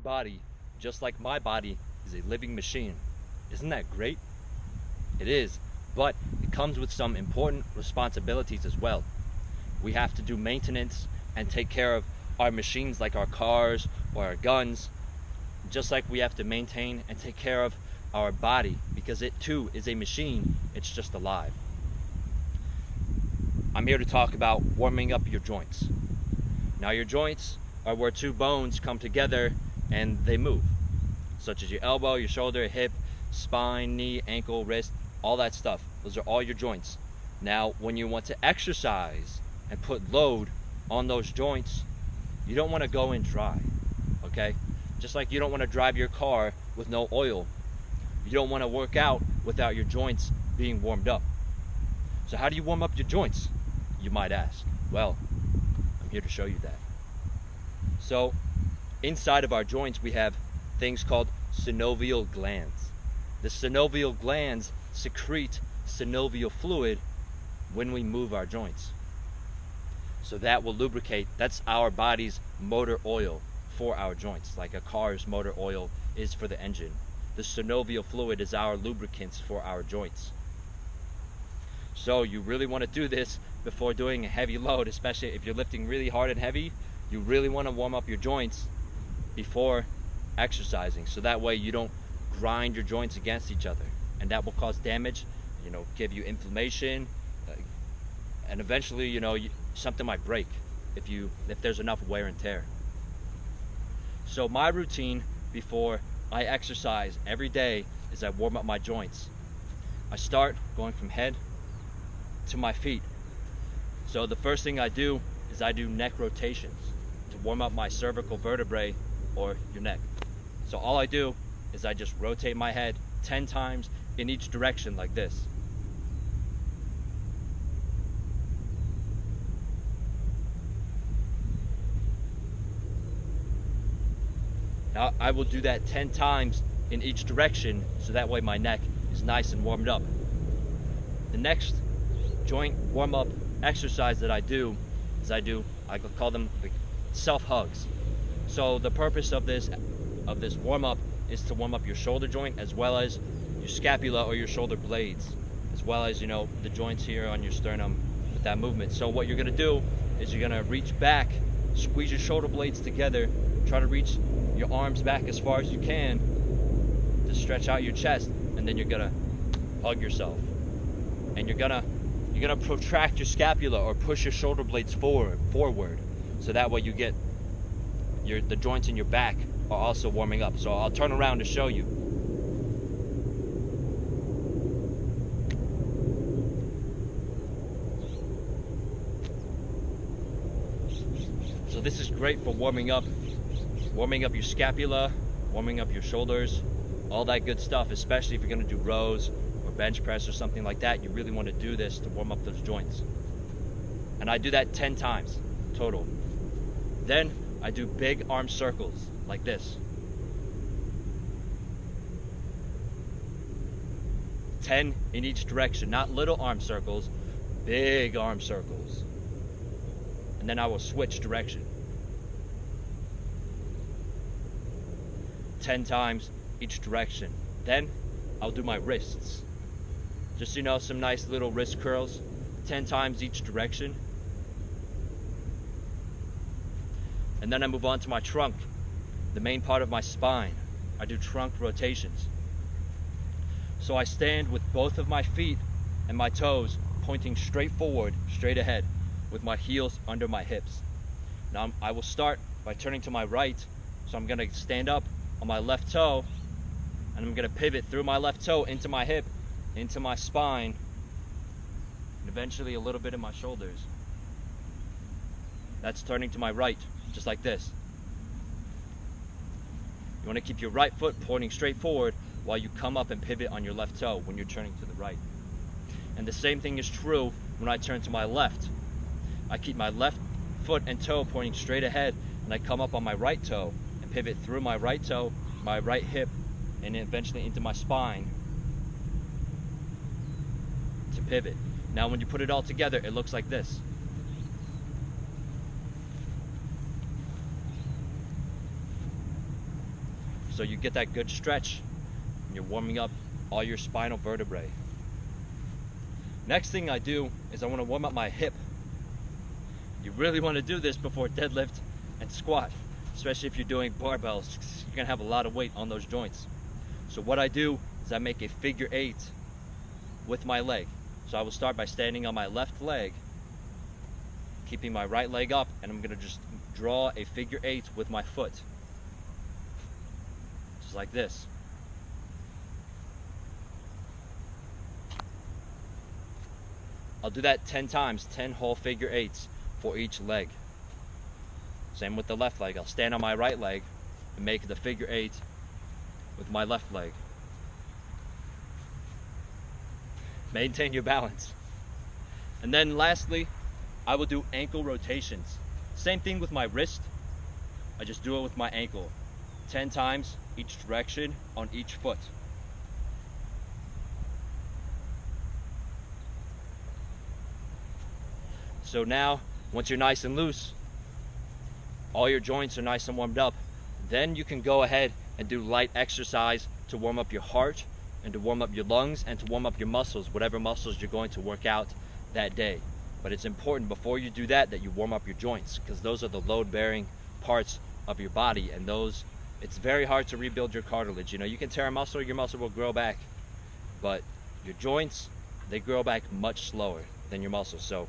body, just like my body, is a living machine. Isn't that great? It is, but it comes with some important responsibilities as well. We have to do maintenance and take care of our machines like our cars or our guns, just like we have to maintain and take care of our body, because it too is a machine, it's just alive. I'm here to talk about warming up your joints. Now, your joints are where two bones come together and they move, such as your elbow, your shoulder, hip, spine, knee, ankle, wrist, all that stuff. Those are all your joints. Now, when you want to exercise and put load on those joints, you don't want to go in dry, okay? Just like you don't want to drive your car with no oil. You don't want to work out without your joints being warmed up. So how do you warm up your joints, you might ask? Well, I'm here to show you that. So inside of our joints, we have things called synovial glands. The synovial glands secrete synovial fluid when we move our joints. So that will lubricate. That's our body's motor oil for our joints, like a car's motor oil is for the engine. The synovial fluid is our lubricants for our joints. So you really want to do this before doing a heavy load, especially if you're lifting really hard and heavy. You really want to warm up your joints before exercising, so that way you don't grind your joints against each other, and that will cause damage, give you inflammation, and eventually, something might break if there's enough wear and tear. So my routine before I exercise every day is I warm up my joints. I start going from head to my feet. So the first thing I do is I do neck rotations to warm up my cervical vertebrae or your neck. So all I do is I just rotate my head 10 times in each direction like this. Now I will do that 10 times in each direction, so that way my neck is nice and warmed up. The next joint warm-up exercise that I do is I call them self-hugs. So the purpose of this warm-up is to warm up your shoulder joint, as well as your scapula or your shoulder blades, as well as the joints here on your sternum with that movement. So what you're gonna do is you're gonna reach back, squeeze your shoulder blades together, try to reach your arms back as far as you can to stretch out your chest, and then you're gonna hug yourself, and you're gonna protract your scapula or push your shoulder blades forward, so that way you get the joints in your back are also warming up. So I'll turn around to show you. So this is great for warming up your scapula, warming up your shoulders, all that good stuff, especially if you're gonna do rows or bench press or something like that. You really want to do this to warm up those joints. And I do that 10 times total. Then I do big arm circles like this. 10 in each direction, not little arm circles, big arm circles. And then I will switch direction. 10 times each direction. Then I'll do my wrists. Just some nice little wrist curls, 10 times each direction. And then I move on to my trunk, the main part of my spine. I do trunk rotations. So I stand with both of my feet and my toes pointing straight forward, straight ahead, with my heels under my hips. Now I will start by turning to my right. So I'm gonna stand up on my left toe, and I'm gonna pivot through my left toe into my hip, into my spine, and eventually a little bit in my shoulders. That's turning to my right, just like this. You wanna keep your right foot pointing straight forward while you come up and pivot on your left toe when you're turning to the right. And the same thing is true when I turn to my left. I keep my left foot and toe pointing straight ahead, and I come up on my right toe and pivot through my right toe, my right hip, and eventually into my spine to pivot. Now when you put it all together, it looks like this. So you get that good stretch and you're warming up all your spinal vertebrae. Next thing I do is I want to warm up my hip. You really want to do this before deadlift and squat, especially if you're doing barbells. You're going to have a lot of weight on those joints. So what I do is I make a figure 8 with my leg. So I will start by standing on my left leg, keeping my right leg up, and I'm going to just draw a figure 8 with my foot. Just like this. I'll do that 10 times, 10 whole figure 8s for each leg. Same with the left leg. I'll stand on my right leg and make the figure 8 with my left leg. Maintain your balance. And then lastly, I will do ankle rotations. Same thing with my wrist. I just do it with my ankle. 10 times each direction on each foot. So now, once you're nice and loose, all your joints are nice and warmed up, then you can go ahead and do light exercise to warm up your heart and to warm up your lungs and to warm up your muscles, whatever muscles you're going to work out that day. But it's important before you do that you warm up your joints, because those are the load-bearing parts of your body, and it's very hard to rebuild your cartilage. You know, you can tear a muscle, your muscle will grow back, but your joints, they grow back much slower than your muscles. So